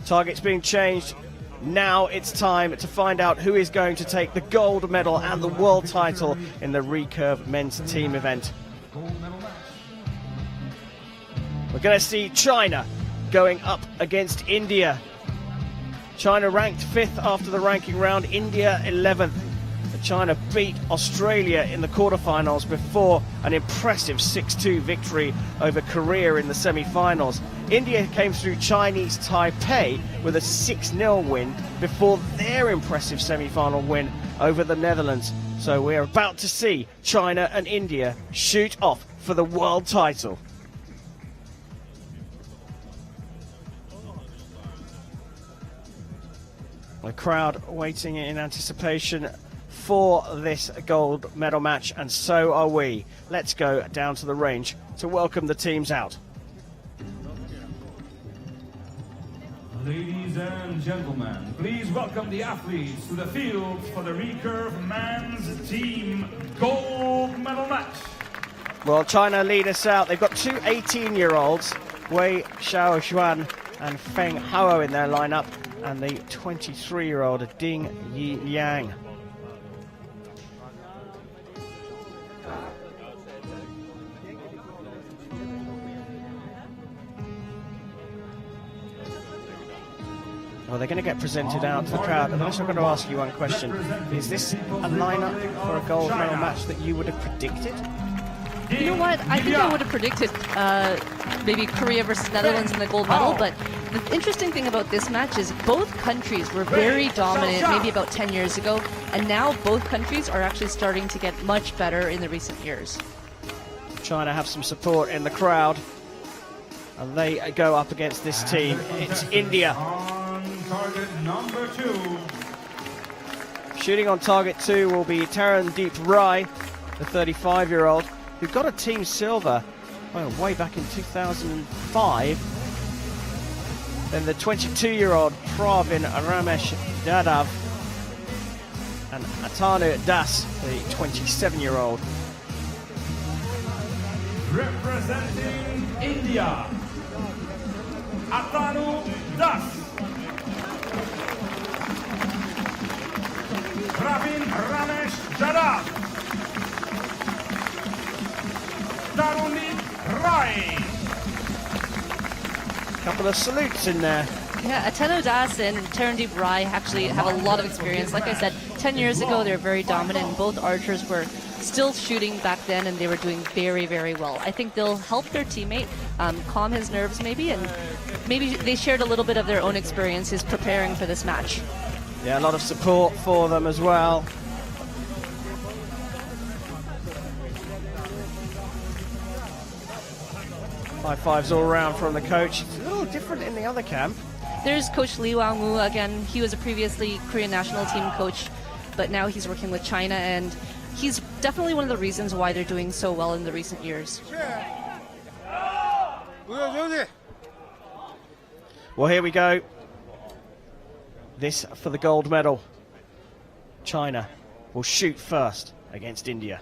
Target's being changed. Now it's time to find out who is going to take the gold medal and the world title in the recurve men's team event. We're going to see China going up against India. China ranked 5th after the ranking round, India 11th. China beat Australia in the quarterfinals before an impressive 6-2 victory over Korea in the semi-finals. India came through Chinese Taipei with a 6-0 win before their impressive semi-final win over the Netherlands. So we're about to see China and India shoot off for the world title. The crowd waiting in anticipation for this gold medal match, and so are we. Let's go down to the range to welcome the teams out. Ladies and gentlemen, please welcome the athletes to the field for the recurve men's team gold medal match. Well, China lead us out. They've got two 18-year-olds, Wei Xiaoxuan and Feng Hao in their lineup, and the 23-year-old Ding Yiyang. Well, they're going to get presented out to the crowd, and I'm also going to ask you one question. Is this a lineup for a gold medal match that you would have predicted? You know what? I think I would have predicted maybe Korea versus Netherlands in the gold medal, but the interesting thing about this match is both countries were very dominant maybe about 10 years ago, and now both countries are actually starting to get much better in the recent years. China have some support in the crowd, and they go up against this team. It's India. Target number 2. Shooting on target 2 will be Tarandeep Rai, the 35-year-old, who got a team silver way back in 2005. Then the 22-year-old Pravin Ramesh Dadav and Atanu Das, the 27-year-old. Representing India, Atanu Das. Pravin Ramesh Dadav. Tarandeep Rai. Couple of salutes in there. Yeah, Atanu Das and Tarandeep Rai actually have a lot of experience. Like I said, 10 years ago they were very dominant, and both archers were still shooting back then, and they were doing very, very well. I think they'll help their teammate calm his nerves maybe, and maybe they shared a little bit of their own experiences preparing for this match. Yeah, a lot of support for them as well. High fives all around from the coach. It's a little different in the other camp. There's Coach Li Wang-woo again. He was a previously Korean national team coach, but now he's working with China, and he's definitely one of the reasons why they're doing so well in the recent years. Well, here we go. This for the gold medal. China will shoot first against India.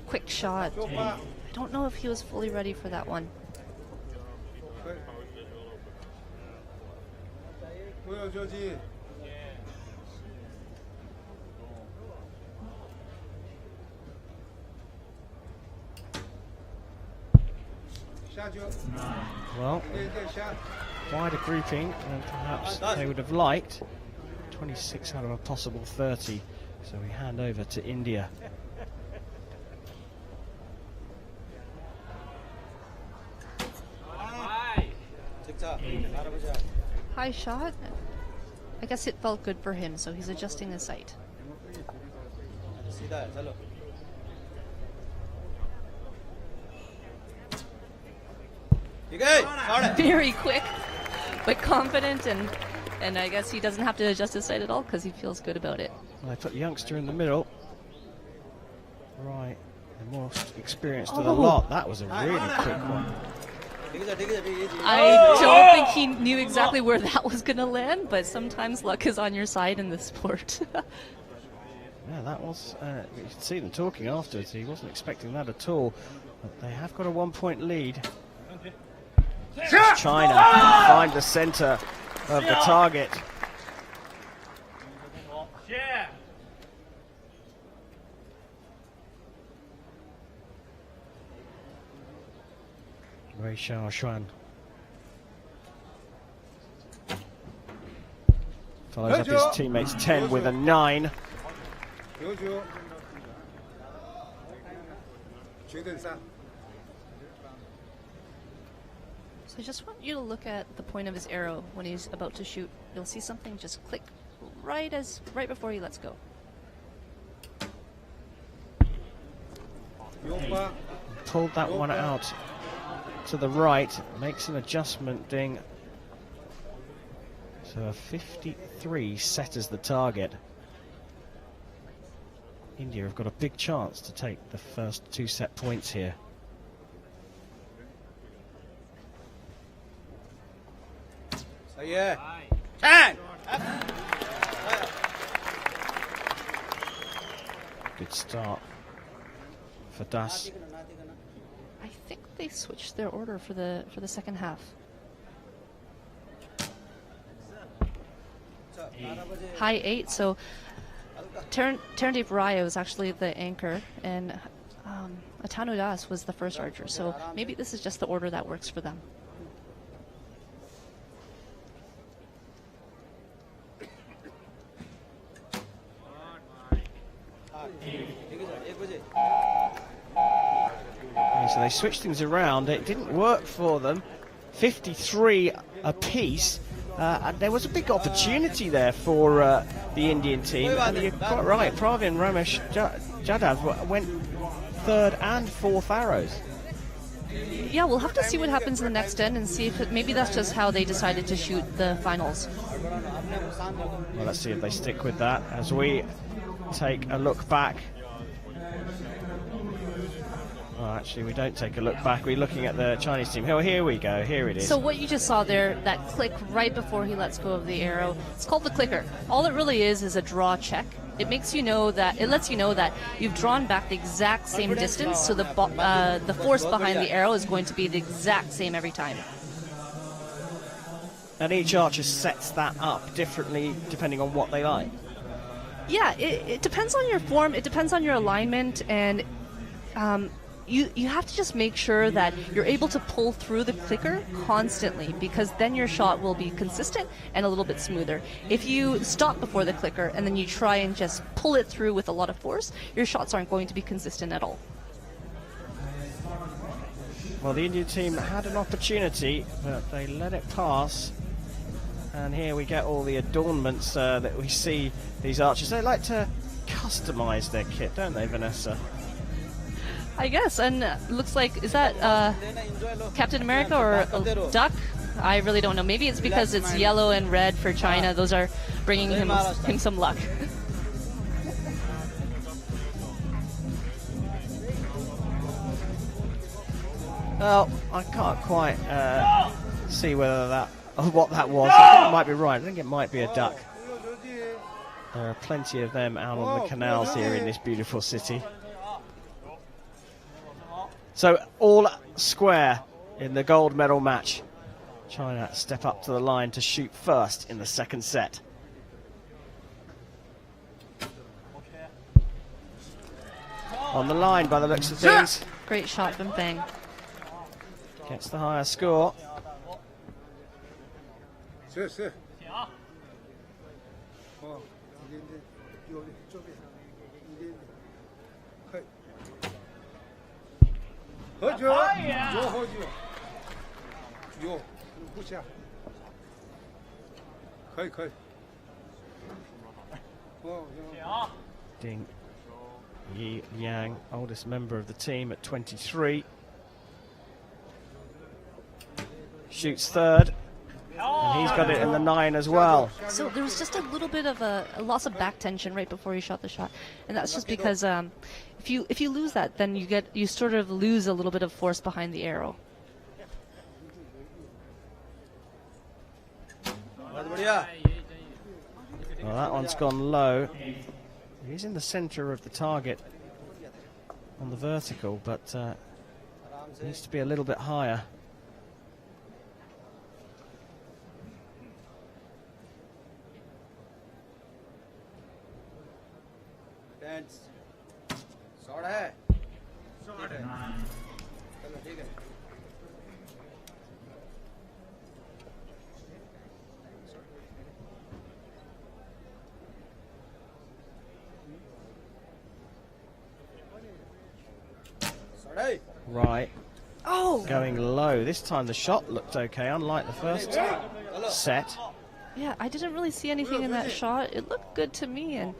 Quick shot. I don't know if he was fully ready for that one. Well, wider grouping than perhaps they would have liked. 26 out of a possible 30. So we hand over to India. High shot. I guess it felt good for him, so he's adjusting the sight. Very quick, but confident, and I guess he doesn't have to adjust his sight at all because he feels good about it. Well, they put the youngster in the middle. Right The most experienced of the lot. That was a really quick one. I don't think he knew exactly where that was going to land, but sometimes luck is on your side in this sport. Yeah, that was, you can see them talking afterwards. He wasn't expecting that at all. But they have got a 1-point lead. China find the center of the target. Wei Xiaoshuan follows up his teammates 10 with a 9. So I just want you to look at the point of his arrow when he's about to shoot. You'll see something just click right before he lets go. Pulled that one out to the right, makes an adjustment, Ding. So a 53 set as the target. India have got a big chance to take the first 2 set points here. Good start for Das. I think they switched their order for the second half. High 8, so Tarandeep Rai was actually the anchor, and Atanu Das was the first archer, so maybe this is just the order that works for them. So they switched things around. It didn't work for them. 53 apiece. And there was a big opportunity there for the Indian team. And you're quite right. Pravin Ramesh Jadhav went 3rd and 4th arrows. Yeah, we'll have to see what happens in the next end and see if maybe that's just how they decided to shoot the finals. Well, let's see if they stick with that as we take a look back. Well, actually, we don't take a look back. We're looking at the Chinese team. Oh, here we go. Here it is. So what you just saw there, that click right before he lets go of the arrow, it's called the clicker. All it really is a draw check. It makes you know that, it lets you know that you've drawn back the exact same distance, so the force behind the arrow is going to be the exact same every time. And each archer sets that up differently depending on what they like. Yeah, it depends on your form, it depends on your alignment, and you have to just make sure that you're able to pull through the clicker constantly, because then your shot will be consistent and a little bit smoother. If you stop before the clicker and then you try and just pull it through with a lot of force, your shots aren't going to be consistent at all. Well, the Indian team had an opportunity, but they let it pass. And here we get all the adornments that we see these archers. They like to customize their kit, don't they, Vanessa? I guess, and looks like, is that Captain America or a duck? I really don't know. Maybe it's because it's yellow and red for China. Those are bringing him some luck. Well, I can't quite see whether what that was. I think it might be right. I think it might be a duck. There are plenty of them out on the canals here in this beautiful city. So all square in the gold medal match. China step up to the line to shoot first in the second set. On the line by the looks of things. Great shot from Feng. Gets the higher score. Ding Yi Yang, oldest member of the team at 23. Shoots third. And he's got it in the 9 as well. So there was just a little bit of a loss of back tension right before he shot the shot, and that's just because if you lose that, then you sort of lose a little bit of force behind the arrow. Well, that one's gone low. He's in the center of the target on the vertical, but needs to be a little bit higher. Right. Oh! Going low. This time the shot looked okay, unlike the first set. Yeah, I didn't really see anything in that shot. It looked good to me, and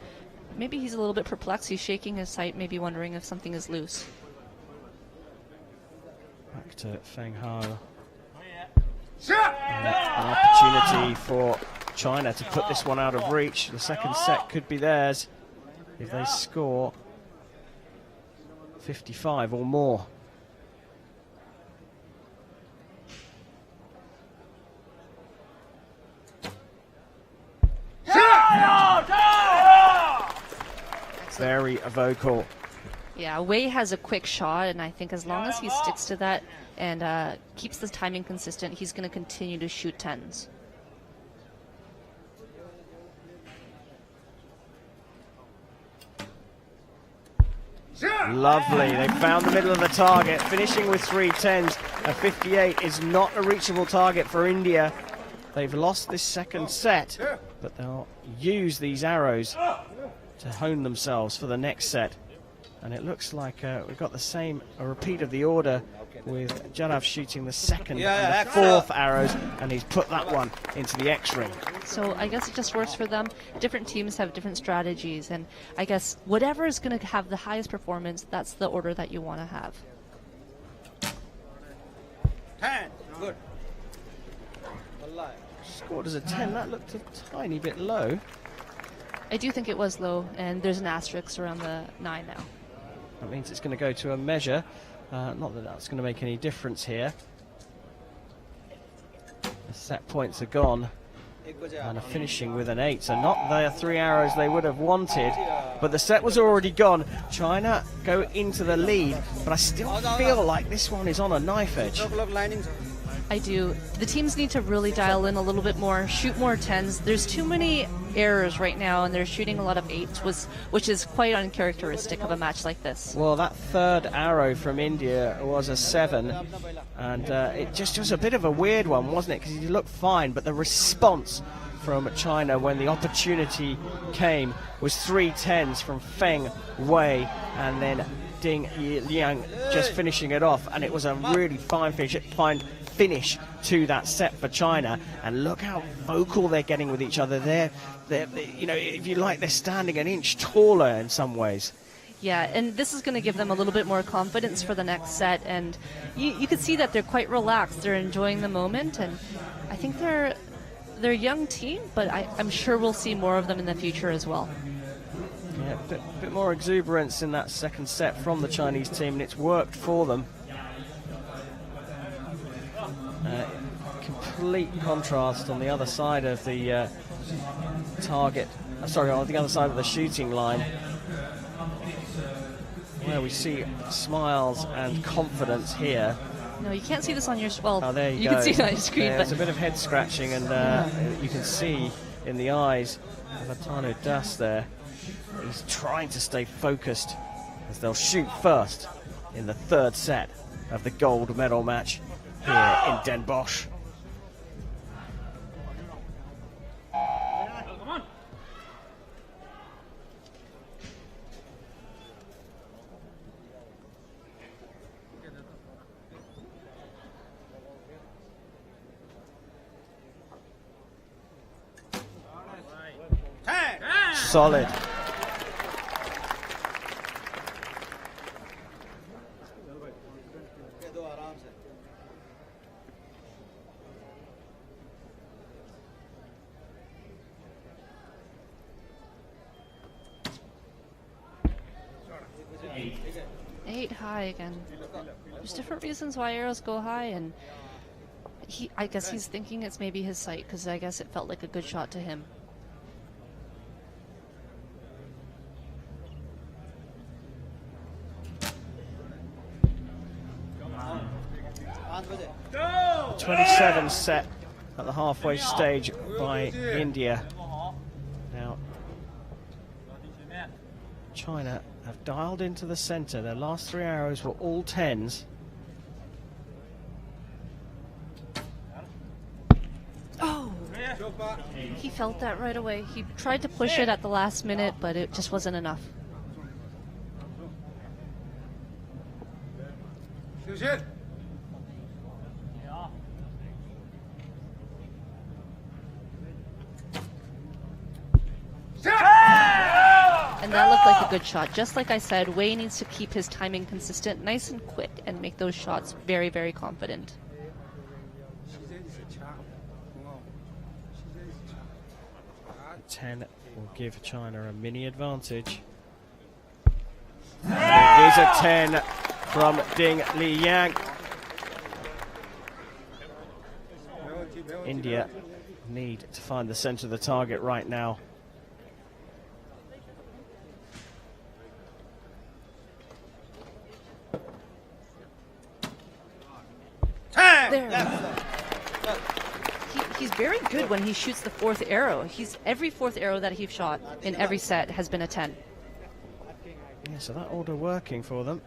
maybe he's a little bit perplexed. He's shaking his sight, maybe wondering if something is loose. Back to Feng Hao. An opportunity for China to put this one out of reach. The second set could be theirs if they score 55 or more. Very vocal. Yeah, Wei has a quick shot, and I think as long as he sticks to that and keeps the timing consistent, he's going to continue to shoot 10s. Lovely. They found the middle of the target, finishing with 3 10s. A 58 is not a reachable target for India. They've lost this second set, but they'll use these arrows to hone themselves for the next set. And it looks like we've got a repeat of the order, with Jarav shooting the second and the fourth arrows, and he's put that one into the X-ring. So I guess it just works for them. Different teams have different strategies, and I guess whatever is going to have the highest performance, that's the order that you want to have. 10. Good. Scored as a 10. That looked a tiny bit low. I do think it was low, and there's an asterisk around the 9 now. That means it's going to go to a measure. Not that that's going to make any difference here. The set points are gone and are finishing with an 8. So not the 3 arrows they would have wanted, but the set was already gone. China go into the lead, but I still feel like this one is on a knife edge. I do. The teams need to really dial in a little bit more, shoot more 10s. There's too many errors right now, and they're shooting a lot of 8s, which is quite uncharacteristic of a match like this. Well, that third arrow from India was a 7, and it just was a bit of a weird one, wasn't it? Because he looked fine, but the response from China when the opportunity came was 3 10s from Feng Wei, and then Ding Liang just finishing it off, and it was a really fine finish to that set for China. And look how vocal they're getting with each other. They're you know, if you like, they're standing an inch taller in some ways. Yeah, and this is going to give them a little bit more confidence for the next set, and you can see that they're quite relaxed. They're enjoying the moment, and I think they're a young team, but I'm sure we'll see more of them in the future as well. Yeah, a bit more exuberance in that second set from the Chinese team, and it's worked for them. Complete contrast on the other side of the target. On the other side of the shooting line, where we see smiles and confidence here. No, you can't see this on your... Well, oh, there you can see it on your screen. There's a bit of head scratching, and you can see in the eyes of Atanu Das there. He's trying to stay focused as they'll shoot first in the third set of the gold medal match here in Den Bosch. Solid. 8 high again. There's different reasons why arrows go high, and I guess he's thinking it's maybe his sight, because I guess it felt like a good shot to him. The 27 set at the halfway stage by India. Now, China have dialed into the center. Their last 3 arrows were all 10s. Oh! He felt that right away. He tried to push it at the last minute, but it just wasn't enough. And that looked like a good shot. Just like I said, Wei needs to keep his timing consistent, nice and quick, and make those shots very, very confident. Ten will give China a mini advantage. It is a 10 from Ding Liyang. India need to find the center of the target right now. There. He's very good when he shoots the 4th arrow. Every 4th arrow that he's shot in every set has been a 10. Yeah, so that order working for them.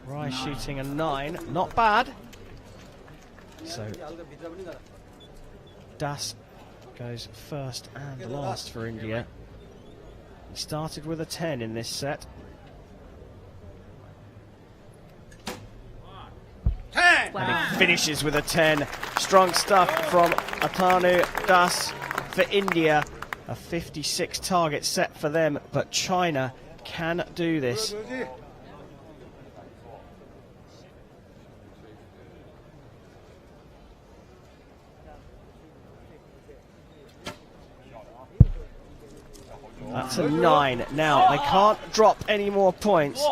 Rai shooting a 9, not bad. So Das goes first and last for India. He started with a 10 in this set. Wow. And he finishes with a 10. Strong stuff from Atanu Das for India. A 56 target set for them, but China can do this. That's a 9. Now, they can't drop any more points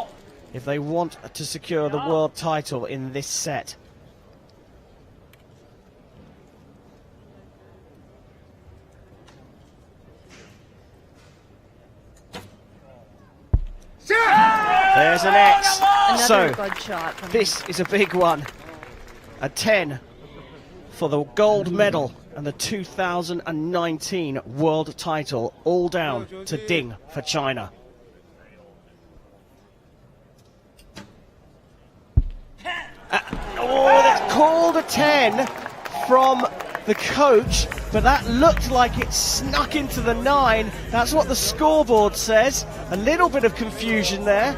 if they want to secure the world title in this set. There's an X. Another So, good shot from this is a big one. A 10 for the gold medal and the 2019 world title, all down to Ding for China. Oh, that's called a 10 from the coach, but that looked like it snuck into the 9. That's what the scoreboard says. A little bit of confusion there,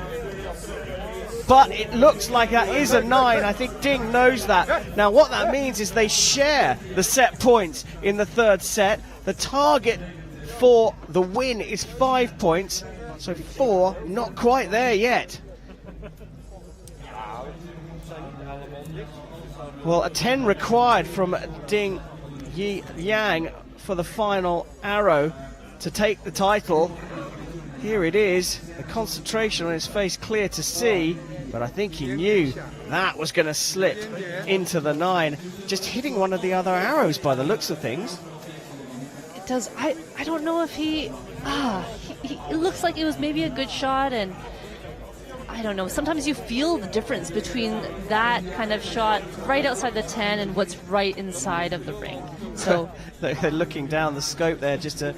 but it looks like that is a 9. I think Ding knows that. Now what that means is they share the set points in the 3rd set. The target for the win is 5 points, so 4, not quite there yet. Well, a 10 required from Ding Yang for the final arrow to take the title. Here it is, the concentration on his face clear to see, but I think he knew that was going to slip into the 9, just hitting one of the other arrows by the looks of things. It does. I don't know if it looks like it was maybe a good shot, and I don't know. Sometimes you feel the difference between that kind of shot right outside the 10 and what's right inside of the ring. So they're looking down the scope there just to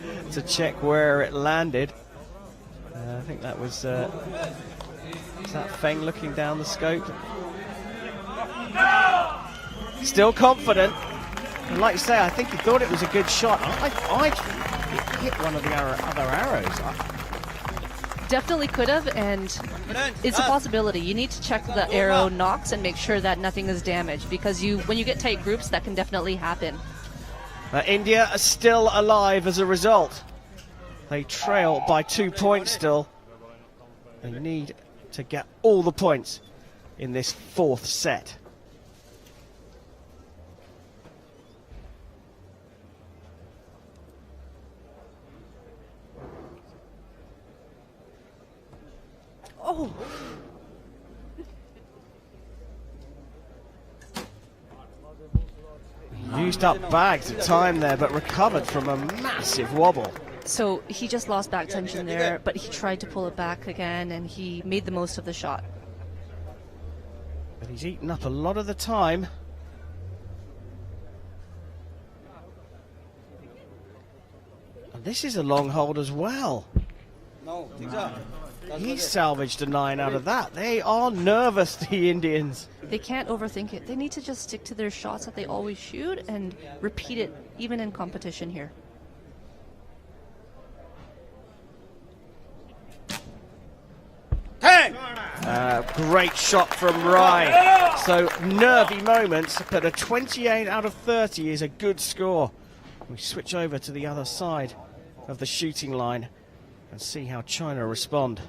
check where it landed. I think that was is that Feng looking down the scope? Still confident. And like you say, I think he thought it was a good shot. I hit one of the other arrows. definitely could have, and it's a possibility. You need to check the arrow nocks and make sure that nothing is damaged, because when you get tight groups, that can definitely happen. India are still alive as a result. They trail by 2 points still. They need to get all the points in this 4th set. Oh. Used up bags of time there, but recovered from a massive wobble. So he just lost back tension there, but he tried to pull it back again, and he made the most of the shot. But he's eaten up a lot of the time. And this is a long hold as well. No, He salvaged a 9 out of that. They are nervous, the Indians. They can't overthink it. They need to just stick to their shots that they always shoot and repeat it, even in competition here. Great shot from Rai. So nervy moments, but a 28 out of 30 is a good score. We switch over to the other side of the shooting line and see how China respond.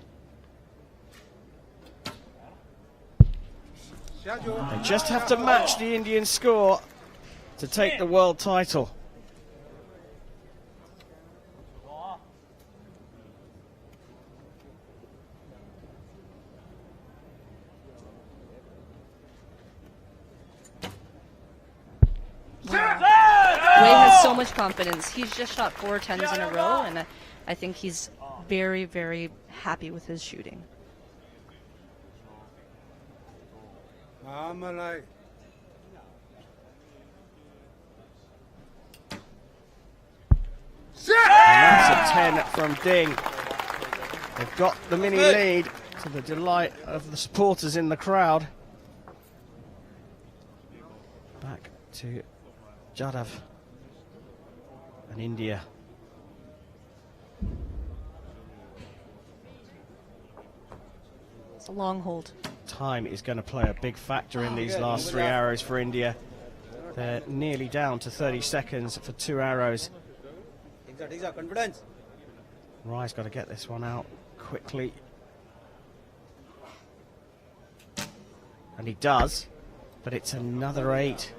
They just have to match the Indian score to take the world title. Wei has so much confidence. He's just shot 4 10s in a row, and I think he's very, very happy with his shooting. And that's a 10 from Ding. They've got the mini lead to the delight of the supporters in the crowd. Back to Jadav and India. It's a long hold. Time is going to play a big factor in these last 3 arrows for India. They're nearly down to 30 seconds for 2 arrows. Rai's got to get this one out quickly. And he does, but it's another 8.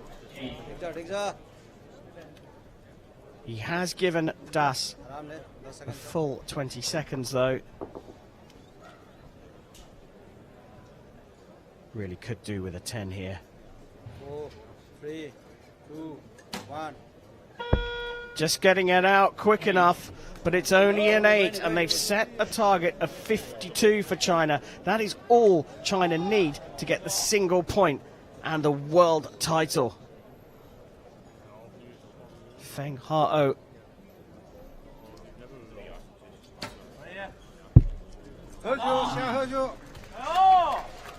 He has given Das a full 20 seconds though. Really could do with a 10 here. 4, 3, 2, 1. Just getting it out quick enough, but it's only an 8, and they've set a target of 52 for China. That is all China need to get the single point and the world title. Feng Hao.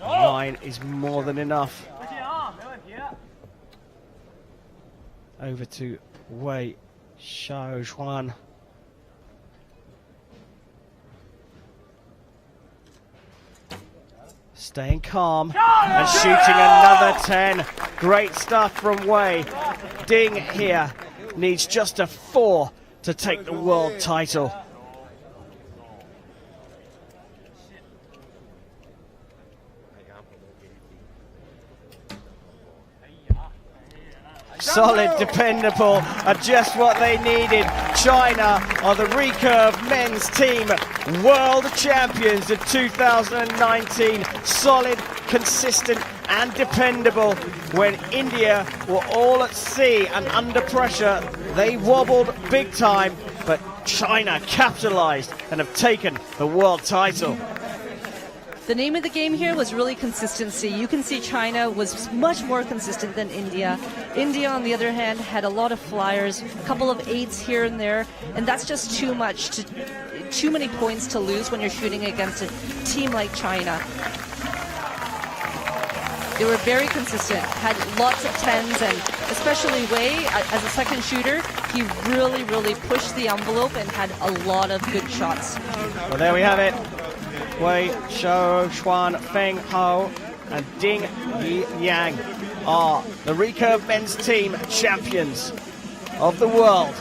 Line is more than enough. Over to Wei Xiaojuan. Staying calm and shooting another 10. Great stuff from Wei. Ding here needs just a 4 to take the world title. Solid, dependable, are just what they needed. China are the recurve men's team world champions of 2019. Solid, consistent and dependable. When India were all at sea and under pressure, they wobbled big time, but China capitalized and have taken the world title. The name of the game here was really consistency. You can see China was much more consistent than India. India, on the other hand, had a lot of flyers, a couple of 8s here and there, and that's just too much, too many points to lose when you're shooting against a team like China. They were very consistent, had lots of 10s, and especially Wei, as a second shooter, he really, really pushed the envelope and had a lot of good shots. Well, there we have it. Wei Xiaojuan, Feng Hao and Ding Yang are the recurve men's team champions of the world.